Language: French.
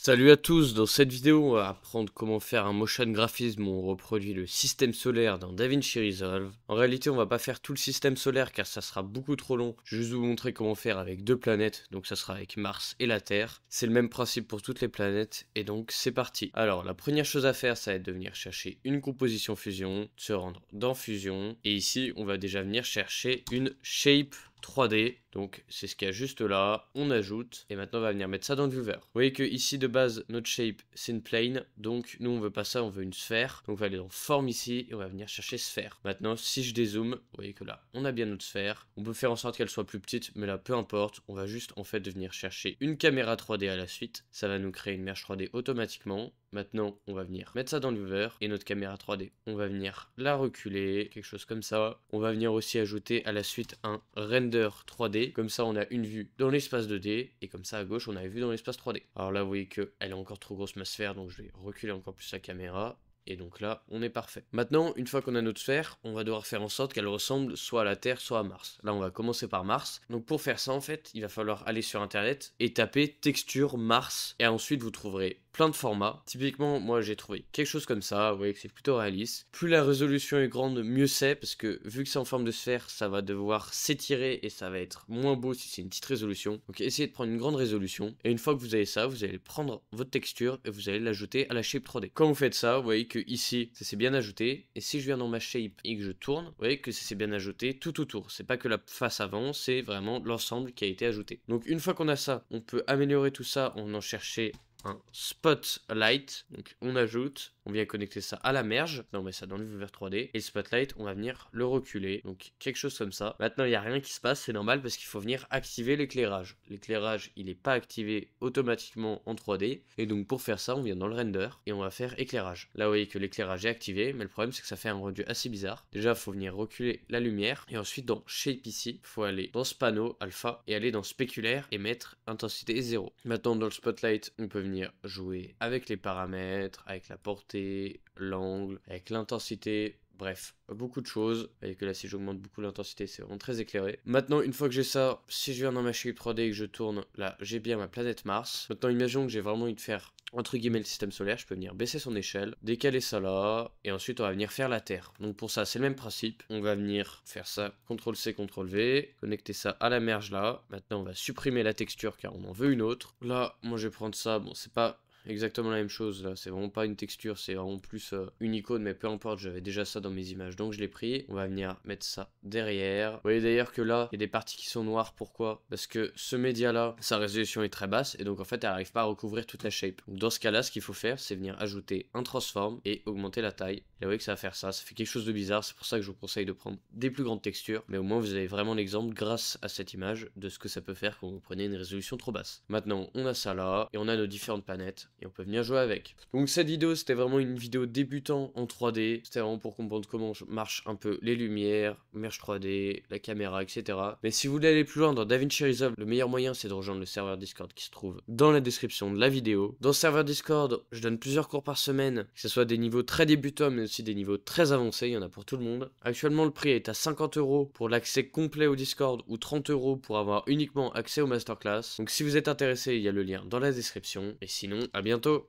Salut à tous, dans cette vidéo on va apprendre comment faire un motion graphisme où on reproduit le système solaire dans DaVinci Resolve. En réalité on va pas faire tout le système solaire car ça sera beaucoup trop long, je vais juste vous montrer comment faire avec deux planètes, donc ça sera avec Mars et la Terre. C'est le même principe pour toutes les planètes et donc c'est parti. Alors la première chose à faire ça va être de venir chercher une composition fusion, se rendre dans fusion et ici on va déjà venir chercher une shape 3D, donc c'est ce qu'il y a juste là, on ajoute, et maintenant on va venir mettre ça dans le viewer. Vous voyez que ici de base, notre shape c'est une plane, donc nous on veut pas ça, on veut une sphère, donc on va aller dans forme ici, et on va venir chercher sphère. Maintenant si je dézoome, vous voyez que là, on a bien notre sphère, on peut faire en sorte qu'elle soit plus petite, mais là peu importe, on va juste en fait venir chercher une caméra 3D à la suite, ça va nous créer une merge 3D automatiquement. Maintenant, on va venir mettre ça dans le viewer et notre caméra 3D. On va venir la reculer, quelque chose comme ça. On va venir aussi ajouter à la suite un render 3D. Comme ça, on a une vue dans l'espace 2D et comme ça, à gauche, on a une vue dans l'espace 3D. Alors là, vous voyez qu'elle est encore trop grosse ma sphère, donc je vais reculer encore plus la caméra. Et donc là, on est parfait. Maintenant, une fois qu'on a notre sphère, on va devoir faire en sorte qu'elle ressemble soit à la Terre, soit à Mars. Là, on va commencer par Mars. Donc pour faire ça, en fait, il va falloir aller sur Internet et taper texture Mars. Et ensuite, vous trouverez plein de formats. Typiquement, moi, j'ai trouvé quelque chose comme ça. Vous voyez que c'est plutôt réaliste. Plus la résolution est grande, mieux c'est. Parce que vu que c'est en forme de sphère, ça va devoir s'étirer et ça va être moins beau si c'est une petite résolution. Donc essayez de prendre une grande résolution. Et une fois que vous avez ça, vous allez prendre votre texture et vous allez l'ajouter à la shape 3D. Quand vous faites ça, vous voyez que ici, ça s'est bien ajouté. Et si je viens dans ma shape et que je tourne, vous voyez que ça s'est bien ajouté tout autour. C'est pas que la face avant, c'est vraiment l'ensemble qui a été ajouté. Donc une fois qu'on a ça, on peut améliorer tout ça en chercher un spotlight, donc on ajoute, on vient connecter ça à la merge, on met ça dans le viewer 3D, et le spotlight, on va venir le reculer, donc quelque chose comme ça. Maintenant, il n'y a rien qui se passe, c'est normal parce qu'il faut venir activer l'éclairage. L'éclairage, il n'est pas activé automatiquement en 3D, et donc pour faire ça, on vient dans le render, et on va faire éclairage. Là, vous voyez que l'éclairage est activé, mais le problème, c'est que ça fait un rendu assez bizarre. Déjà, il faut venir reculer la lumière, et ensuite, dans Shape ici, il faut aller dans ce panneau, alpha, et aller dans spéculaire, et mettre intensité 0. Maintenant, dans le spotlight, on peut venir jouer avec les paramètres, avec la portée, l'angle, avec l'intensité, bref, beaucoup de choses. Vous voyez que là, si j'augmente beaucoup l'intensité, c'est vraiment très éclairé. Maintenant, une fois que j'ai ça, si je viens dans ma shape 3D et que je tourne, là, j'ai bien ma planète Mars. Maintenant, imaginons que j'ai vraiment envie de faire entre guillemets le système solaire, je peux venir baisser son échelle, décaler ça là, et ensuite on va venir faire la Terre. Donc pour ça, c'est le même principe. On va venir faire ça, CTRL-C, CTRL-V, connecter ça à la merge là. Maintenant, on va supprimer la texture car on en veut une autre. Là, moi je vais prendre ça, bon, c'est pas exactement la même chose là, c'est vraiment pas une texture, c'est vraiment plus une icône, mais peu importe, j'avais déjà ça dans mes images, donc je l'ai pris. On va venir mettre ça derrière. Vous voyez d'ailleurs que là, il y a des parties qui sont noires, pourquoi? Parce que ce média là, sa résolution est très basse, et donc en fait elle n'arrive pas à recouvrir toute la shape. Donc dans ce cas là, ce qu'il faut faire, c'est venir ajouter un transform et augmenter la taille. Et là, vous voyez que ça va faire ça fait quelque chose de bizarre, c'est pour ça que je vous conseille de prendre des plus grandes textures, mais au moins vous avez vraiment l'exemple grâce à cette image de ce que ça peut faire quand vous prenez une résolution trop basse. Maintenant, on a ça là, et on a nos différentes planètes, et on peut venir jouer avec. Donc cette vidéo, c'était vraiment une vidéo débutant en 3D, c'était vraiment pour comprendre comment marchent un peu les lumières, merge 3D, la caméra, etc. Mais si vous voulez aller plus loin dans DaVinci Resolve, le meilleur moyen c'est de rejoindre le serveur Discord qui se trouve dans la description de la vidéo. Dans le serveur Discord, je donne plusieurs cours par semaine, que ce soit des niveaux très débutants mais aussi des niveaux très avancés, il y en a pour tout le monde. Actuellement le prix est à 50 € pour l'accès complet au Discord ou 30 € pour avoir uniquement accès aux masterclass. Donc si vous êtes intéressé, il y a le lien dans la description. Et sinon, à bientôt.